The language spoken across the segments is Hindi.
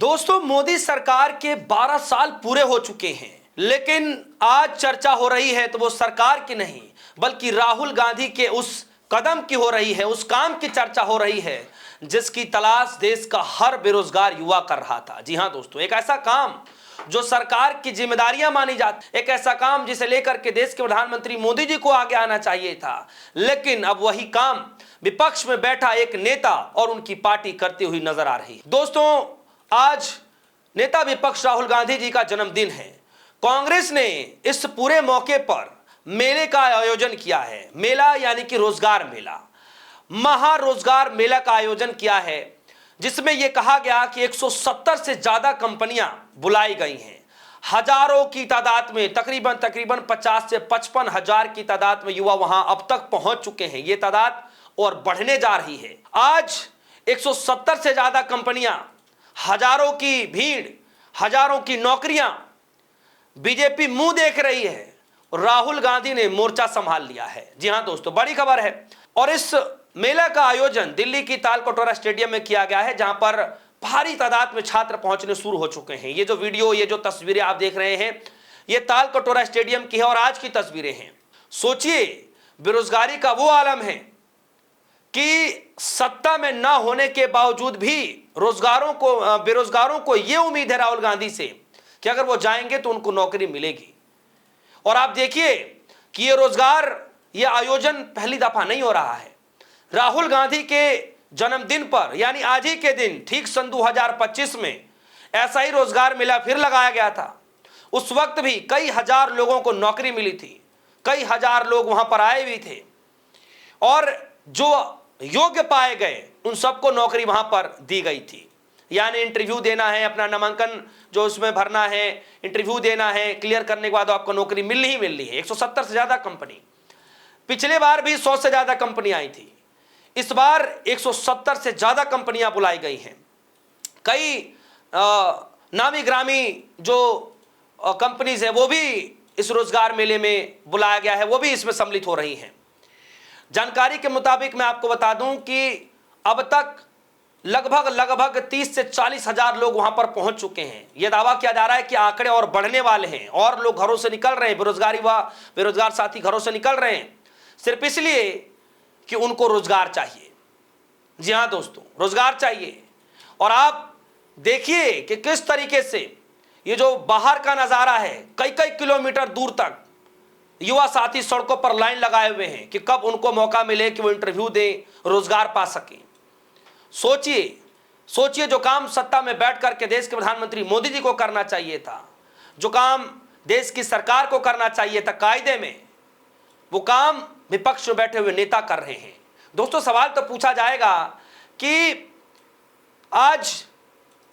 दोस्तों, मोदी सरकार के 12 साल पूरे हो चुके हैं, लेकिन आज चर्चा हो रही है तो वो सरकार की नहीं बल्कि राहुल गांधी के उस कदम की हो रही है, उस काम की चर्चा हो रही है जिसकी तलाश देश का हर बेरोजगार युवा कर रहा था। जी हां दोस्तों, एक ऐसा काम जो सरकार की जिम्मेदारियां मानी जाती, एक ऐसा काम जिसे लेकर के देश के प्रधानमंत्री मोदी जी को आगे आना चाहिए था, लेकिन अब वही काम विपक्ष में बैठा एक नेता और उनकी पार्टी करती हुई नजर आ रही है। दोस्तों, आज नेता विपक्ष राहुल गांधी जी का जन्मदिन है। कांग्रेस ने इस पूरे मौके पर मेले का आयोजन किया है। मेला यानी कि रोजगार मेला, महारोजगार मेला का आयोजन किया है, जिसमें यह कहा गया कि 170 से ज्यादा कंपनियां बुलाई गई हैं। हजारों की तादाद में, तकरीबन 50 से 55 हजार की तादाद में युवा वहां अब तक पहुंच चुके हैं। यह तादाद और बढ़ने जा रही है। आज 170 से ज्यादा कंपनियां, हजारों की भीड़, हजारों की नौकरियां, बीजेपी मुंह देख रही है। राहुल गांधी ने मोर्चा संभाल लिया है। जी हां दोस्तों, बड़ी खबर है। और इस मेला का आयोजन दिल्ली की तालकटोरा स्टेडियम में किया गया है, जहां पर भारी तादाद में छात्र पहुंचने शुरू हो चुके हैं। ये जो वीडियो, ये जो तस्वीरें आप देख रहे हैं, ये तालकटोरा स्टेडियम की है और आज की तस्वीरें हैं। सोचिए, बेरोजगारी का वो आलम है कि सत्ता में ना होने के बावजूद भी बेरोजगारों को यह उम्मीद है राहुल गांधी से कि अगर वो जाएंगे तो उनको नौकरी मिलेगी। और आप देखिए कि ये आयोजन पहली दफा नहीं हो रहा है। राहुल गांधी के जन्मदिन पर, यानी आज ही के दिन, ठीक सन 2025 में ऐसा ही रोजगार मेला फिर लगाया गया था। उस वक्त भी कई हजार लोगों को नौकरी मिली थी, कई हजार लोग वहां पर आए भी थे और जो योग्य पाए गए उन सबको नौकरी वहां पर दी गई थी। यानी इंटरव्यू देना है, अपना नामांकन जो उसमें भरना है, इंटरव्यू देना है, क्लियर करने के बाद आपको नौकरी मिलनी ही मिलनी है। 170 से ज्यादा कंपनी, पिछले बार भी 100 से ज्यादा कंपनी आई थी, इस बार 170 से ज्यादा कंपनियां बुलाई गई हैं। कई नामी ग्रामी जो कंपनीज है वो भी इस रोजगार मेले में बुलाया गया है, वो भी इसमें सम्मिलित हो रही हैं। जानकारी के मुताबिक मैं आपको बता दूं कि अब तक लगभग 30 से 40 हजार लोग वहां पर पहुंच चुके हैं। यह दावा किया जा रहा है कि आंकड़े और बढ़ने वाले हैं और लोग घरों से निकल रहे हैं, बेरोजगार साथी घरों से निकल रहे हैं सिर्फ इसलिए कि उनको रोजगार चाहिए। जी हां दोस्तों, रोजगार चाहिए। और आप देखिए कि किस तरीके से ये जो बाहर का नजारा है, कई किलोमीटर दूर तक युवा साथी सड़कों पर लाइन लगाए हुए हैं कि कब उनको मौका मिले कि वो इंटरव्यू दें, रोजगार पा सकें। सोचिए, जो काम सत्ता में बैठ करके देश के प्रधानमंत्री मोदी जी को करना चाहिए था, जो काम देश की सरकार को करना चाहिए था कायदे में, वो काम विपक्ष में बैठे हुए नेता कर रहे हैं। दोस्तों, सवाल तो पूछा जाएगा कि आज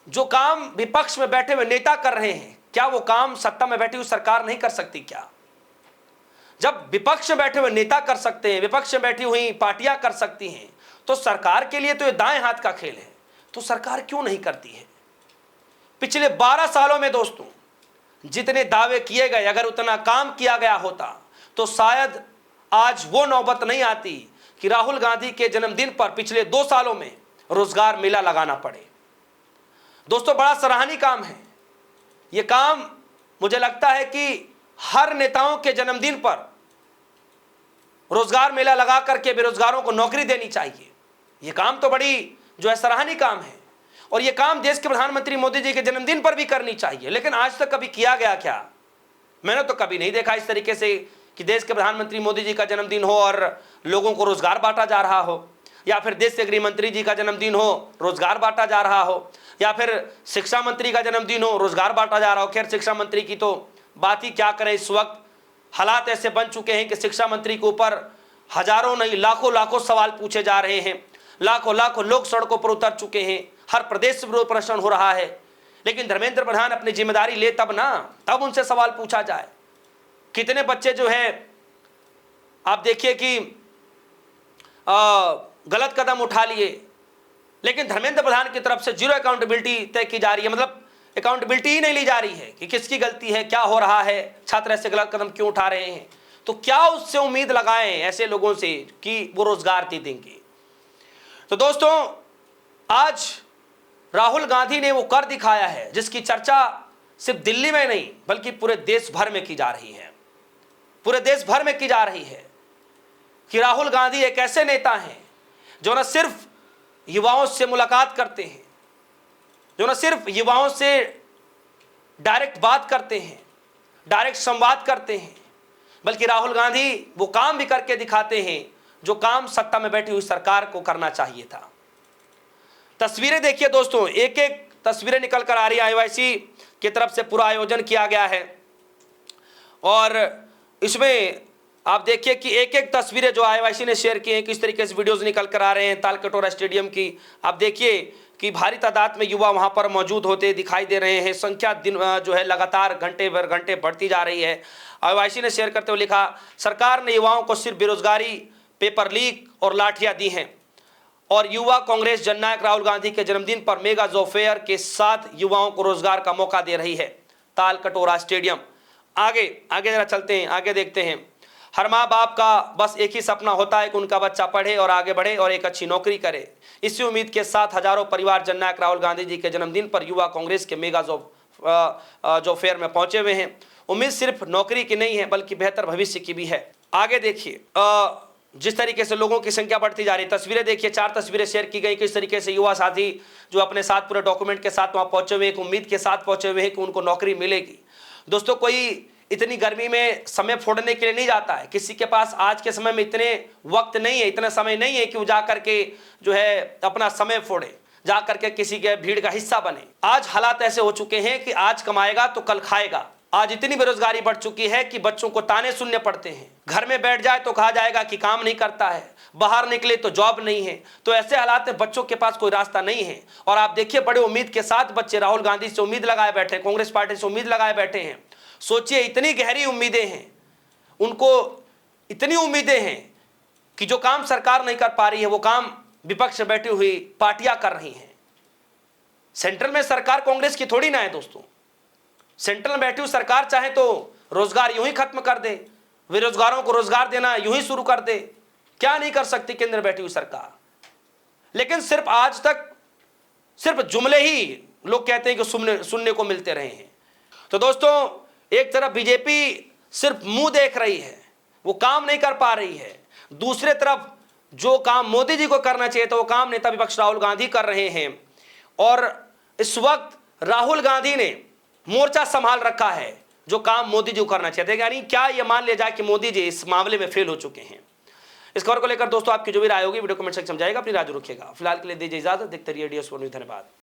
जो काम विपक्ष में बैठे हुए नेता कर रहे हैं, क्या वो काम सत्ता में बैठी हुई सरकार नहीं कर सकती क्या? जब विपक्ष में बैठे हुए नेता कर सकते हैं, विपक्ष में बैठी हुई पार्टियां कर सकती हैं, तो सरकार के लिए तो ये दाएं हाथ का खेल है। तो सरकार क्यों नहीं करती है? पिछले 12 सालों में दोस्तों, जितने दावे किए गए, अगर उतना काम किया गया होता तो शायद आज वो नौबत नहीं आती कि राहुल गांधी के जन्मदिन पर पिछले 2 सालों में रोजगार मेला लगाना पड़े। दोस्तों, बड़ा सराहनीय काम है ये काम। मुझे लगता है कि हर नेताओं के जन्मदिन पर रोजगार मेला लगा करके बेरोजगारों को नौकरी देनी चाहिए। यह काम तो बड़ी जो है सराहनीय काम है और यह काम देश के प्रधानमंत्री मोदी जी के जन्मदिन पर भी करनी चाहिए। लेकिन आज तक कभी किया गया क्या? मैंने तो कभी नहीं देखा इस तरीके से कि देश के प्रधानमंत्री मोदी जी का जन्मदिन हो और लोगों को रोजगार बांटा जा रहा हो, या फिर देश के गृह मंत्री जी का जन्मदिन हो, रोजगार बांटा जा रहा हो, या फिर शिक्षा मंत्री का जन्मदिन हो, रोजगार बांटा जा रहा हो। खैर, शिक्षा मंत्री की तो बात ही क्या करें। इस वक्त हालात ऐसे बन चुके हैं कि शिक्षा मंत्री के ऊपर हजारों नहीं लाखों सवाल पूछे जा रहे हैं। लाखों लोग सड़कों पर उतर चुके हैं। हर प्रदेश से विरोध प्रदर्शन हो रहा है। लेकिन धर्मेंद्र प्रधान अपनी जिम्मेदारी ले तब उनसे सवाल पूछा जाए। कितने बच्चे जो है, आप देखिए कि गलत कदम उठा लिए, लेकिन धर्मेंद्र प्रधान की तरफ से जीरो अकाउंटेबिलिटी तय की जा रही है। मतलब अकाउंटेबिलिटी ही नहीं ली जा रही है कि किसकी गलती है, क्या हो रहा है, छात्र ऐसे गलत कदम क्यों उठा रहे हैं। तो क्या उससे उम्मीद लगाएं ऐसे लोगों से कि वो रोजगार दे देंगे? तो दोस्तों, आज राहुल गांधी ने वो कर दिखाया है जिसकी चर्चा सिर्फ दिल्ली में नहीं बल्कि पूरे देश भर में की जा रही है। पूरे देश भर में की जा रही है कि राहुल गांधी एक ऐसे नेता हैं जो न सिर्फ युवाओं से मुलाकात करते हैं, जो न सिर्फ युवाओं से डायरेक्ट बात करते हैं, डायरेक्ट संवाद करते हैं, बल्कि राहुल गांधी वो काम भी करके दिखाते हैं जो काम सत्ता में बैठी हुई सरकार को करना चाहिए था। तस्वीरें देखिए दोस्तों, एक एक तस्वीरें निकल कर आ रही है। आईओआईसी की तरफ से पूरा आयोजन किया गया है और इसमें आप देखिए कि एक एक तस्वीरें जो आईओआईसी ने शेयर की हैं, किस तरीके से वीडियोस निकल कर आ रहे हैं तालकटोरा स्टेडियम की। आप देखिए कि भारी तादाद में युवा वहां पर मौजूद होते दिखाई दे रहे हैं। संख्या दिन जो है लगातार घंटे भर घंटे बढ़ती जा रही है। आईओआईसी ने शेयर करते हुए लिखा, सरकार ने युवाओं को सिर्फ बेरोजगारी, पेपर लीक और लाठियां दी हैं और युवा कांग्रेस जननायक राहुल गांधी के जन्मदिन पर मेगा जॉब फेयर के साथ युवाओं को रोजगार का मौका दे रही है। तालकटोरा स्टेडियम। आगे आगे जरा चलते हैं, आगे देखते हैं। हर माँ बाप का बस एक ही सपना होता है कि उनका बच्चा पढ़े और आगे बढ़े और एक अच्छी नौकरी करे। इसी उम्मीद के साथ हजारों परिवार जननायक राहुल गांधी जी के जन्मदिन पर युवा कांग्रेस के मेगा जॉब फेयर में पहुंचे हुए हैं। उम्मीद सिर्फ नौकरी की नहीं है बल्कि बेहतर भविष्य की भी है। आगे देखिए जिस तरीके से लोगों की संख्या बढ़ती जा रही है। तस्वीरें देखिए, 4 तस्वीरें शेयर की गई। किस तरीके से युवा साथी जो अपने साथ पूरे डॉक्यूमेंट के साथ वहां पहुंचे हुए, एक उम्मीद के साथ पहुंचे हुए हैं कि उनको नौकरी मिलेगी। दोस्तों, कोई इतनी गर्मी में समय फोड़ने के लिए नहीं जाता है। किसी के पास आज के समय में इतने वक्त नहीं है, इतना समय नहीं है कि वो जा करके जो है अपना समय फोड़े, जा करके किसी के भीड़ का हिस्सा बने। आज हालात ऐसे हो चुके हैं कि आज कमाएगा तो कल खाएगा। आज इतनी बेरोजगारी बढ़ चुकी है कि बच्चों को ताने सुनने पड़ते हैं। घर में बैठ जाए तो कहा जाएगा कि काम नहीं करता है, बाहर निकले तो जॉब नहीं है। तो ऐसे हालात में बच्चों के पास कोई रास्ता नहीं है। और आप देखिए, बड़े उम्मीद के साथ बच्चे राहुल गांधी से उम्मीद लगाए बैठे, कांग्रेस पार्टी से उम्मीद लगाए बैठे हैं। सोचिए, इतनी गहरी उम्मीदें हैं उनको, इतनी उम्मीदें हैं कि जो काम सरकार नहीं कर पा रही है वो काम विपक्ष में बैठी हुई पार्टियां कर रही हैं। सेंट्रल में सरकार कांग्रेस की थोड़ी ना है दोस्तों। सेंट्रल में बैठी हुई सरकार चाहे तो रोजगार यूं ही खत्म कर दे, बेरोजगारों को रोजगार देना यूं ही शुरू कर दे। क्या नहीं कर सकती केंद्र में बैठी हुई सरकार। लेकिन सिर्फ आज तक सिर्फ जुमले ही लोग कहते हैं कि सुनने को मिलते रहे हैं। तो दोस्तों, एक तरफ बीजेपी सिर्फ मुंह देख रही है, वो काम नहीं कर पा रही है। दूसरे तरफ जो काम मोदी जी को करना चाहिए तो वो काम नेता विपक्ष राहुल गांधी कर रहे हैं। और इस वक्त राहुल गांधी ने मोर्चा संभाल रखा है जो काम मोदी जी को करना चाहिए था। यानी क्या ये मान लिया जाए कि मोदी जी इस मामले में फेल हो चुके हैं। इस खबर को लेकर दोस्तों आपकी जो भी राय होगी वीडियो कमेंट सेक्शन में समझाएगा, अपनी राय रखिएगा। फिलहाल के लिए दीजिए इजाजत। देखते रहिए DS4 न्यूज़। धन्यवाद।